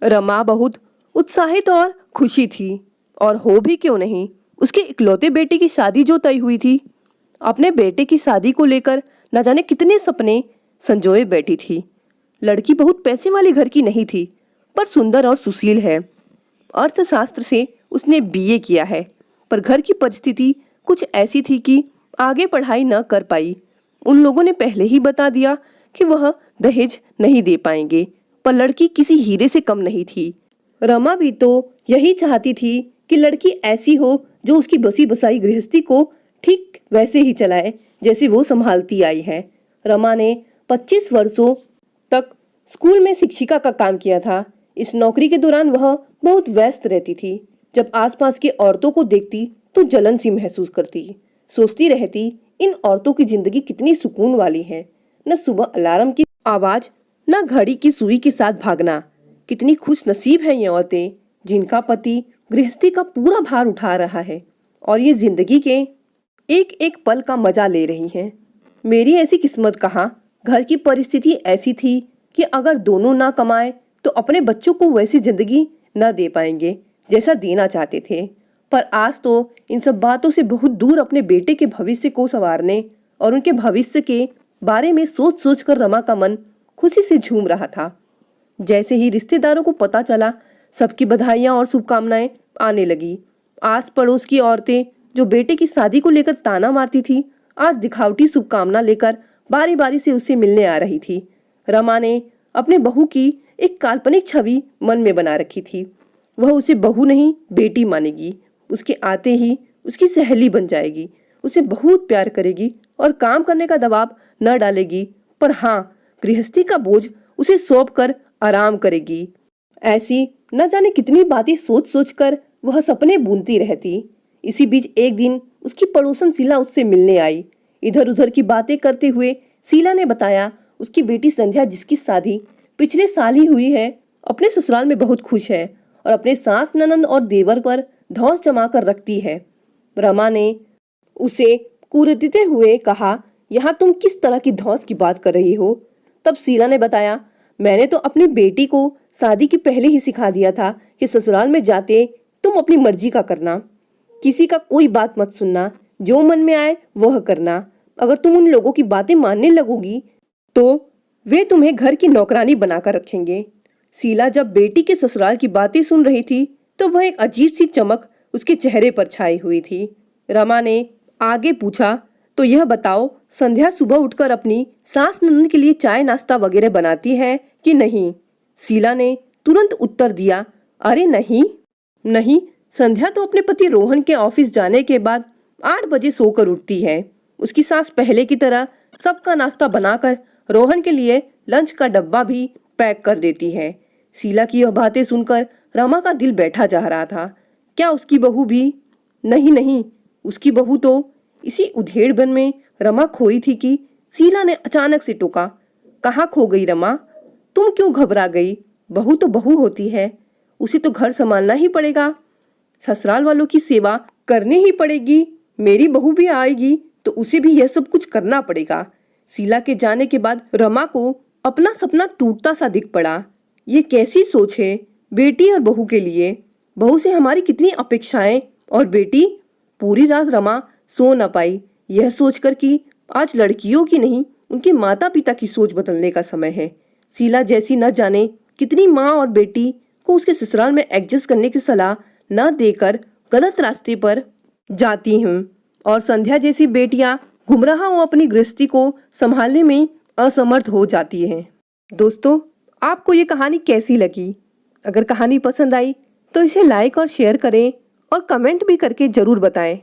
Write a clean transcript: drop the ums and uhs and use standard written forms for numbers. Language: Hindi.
रमा बहुत उत्साहित और खुशी थी, और हो भी क्यों नहीं, उसके इकलौते बेटे की शादी जो तय हुई थी। अपने बेटे की शादी को लेकर न जाने कितने सपने संजोए बैठी थी। लड़की बहुत पैसे वाले घर की नहीं थी, पर सुंदर और सुशील है। अर्थशास्त्र से उसने बीए किया है, पर घर की परिस्थिति कुछ ऐसी थी कि आगे पढ़ाई न कर पाई। उन लोगों ने पहले ही बता दिया कि वह दहेज नहीं दे पाएंगे, पर लड़की किसी हीरे से कम नहीं थी। रमा भी तो यही चाहती थी कि लड़की ऐसी हो जो उसकी बसी बसाई गृहस्थी को ठीक वैसे ही चलाए जैसे वो संभालती आई है। रमा ने 25 वर्षों तक स्कूल में शिक्षिका का काम किया था। इस नौकरी के दौरान वह बहुत व्यस्त रहती थी। जब आसपास की औरतों को देखती तो जलन सी महसूस करती। सोचती रहती, इन औरतों की जिंदगी कितनी सुकून वाली है। न सुबह अलार्म की आवाज, न घड़ी की सुई के साथ भागना। कितनी खुश नसीब है ये औरतें जिनका पति गृहस्थी का पूरा भार उठा रहा है और ये जिंदगी के एक एक पल का मजा ले रही हैं। मेरी ऐसी किस्मत कहाँ। घर की परिस्थिति ऐसी थी कि अगर दोनों ना कमाए तो अपने बच्चों को वैसी जिंदगी न दे पाएंगे जैसा देना चाहते थे। पर आज तो इन सब बातों से बहुत दूर अपने बेटे के भविष्य को संवारने और उनके भविष्य के बारे में सोच सोच कर रमा का मन खुशी से झूम रहा था। जैसे ही रिश्तेदारों को पता चला, सबकी बधाइयां और शुभकामनाएं आने लगी। आस पड़ोस की औरतें जो बेटे की शादी को लेकर ताना मारती थी, आज दिखावटी शुभकामना लेकर बारी बारी से उससे मिलने आ रही थी। रमा ने अपने बहू की एक काल्पनिक छवि मन में बना रखी थी। वह उसे बहू नहीं बेटी मानेगी। उसके आते ही उसकी सहेली बन जाएगी, उसे बहुत प्यार करेगी और काम करने का दबाव न डालेगी, पर हाँ, गृहस्थी का बोझ उसे सौंप कर आराम करेगी। ऐसी न जाने कितनी बातें सोच सोच कर वह सपने बुनती रहती। इसी बीच एक दिन उसकी पड़ोसन शीला उससे मिलने आई। इधर उधर की बातें करते हुए शीला ने बताया उसकी बेटी संध्या, जिसकी शादी पिछले साल ही हुई है, अपने ससुराल में बहुत खुश है और अपने सास ननंद और देवर पर धौंस जमा कर रखती है। रमा ने उसे कुरेदते हुए कहा, यहाँ तुम किस तरह की धौंस की बात कर रही हो? तब शीला ने बताया, मैंने तो अपनी बेटी को शादी के पहले ही सिखा दिया था कि ससुराल में जाते तुम अपनी मर्जी का करना, किसी का कोई बात मत सुनना, जो मन में आए वह करना। अगर तुम उन लोगों की बातें मानने लगोगी तो वे तुम्हें घर की नौकरानी बनाकर रखेंगे। शीला जब बेटी के ससुराल की बातें सुन रही थी तो वह एक अजीब सी चमक उसके चेहरे पर छाई हुई थी। रमा ने आगे पूछा, तो यह बताओ, संध्या सुबह उठकर अपनी सास ननद के लिए चाय नाश्ता वगैरह बनाती है कि नहीं? शीला ने तुरंत उत्तर दिया, अरे नहीं नहीं, संध्या तो अपने पति रोहन के ऑफिस जाने के बाद 8 बजे सोकर उठती है। उसकी सास पहले की तरह सबका नाश्ता बनाकर रोहन के लिए लंच का डब्बा भी पैक कर देती है। शीला की यह बातें सुनकर रमा का दिल बैठा जा रहा था। क्या उसकी बहू भी? नहीं नहीं, उसकी बहू तो इसी उधेड़बन में रमा खोई थी कि शीला ने अचानक से टोका, कहाँ खो गई रमा? तुम क्यों घबरा गई? बहू तो बहू होती है, उसे तो घर संभालना ही पड़ेगा, ससुराल वालों की सेवा करनी ही पड़ेगी। मेरी बहू भी आएगी तो उसे भी यह सब कुछ करना पड़ेगा। शीला के जाने के बाद रमा को अपना सपना टूटता सा दिख पड़ा। ये कैसी सोच है बेटी और बहू के लिए? बहू से हमारी कितनी अपेक्षाएं, और बेटी? पूरी रात रमा सो न पाई, यह सोचकर कि आज लड़कियों की नहीं, उनके माता पिता की सोच बदलने का समय है। शीला जैसी न जाने कितनी माँ और बेटी को उसके ससुराल में एडजस्ट करने की सलाह न देकर गलत रास्ते पर जाती हूँ, और संध्या जैसी बेटियां गुमराह और अपनी गृहस्थी को संभालने में असमर्थ हो जाती हैं। दोस्तों, आपको ये कहानी कैसी लगी? अगर कहानी पसंद आई तो इसे लाइक और शेयर करें और कमेंट भी करके जरूर बताएं।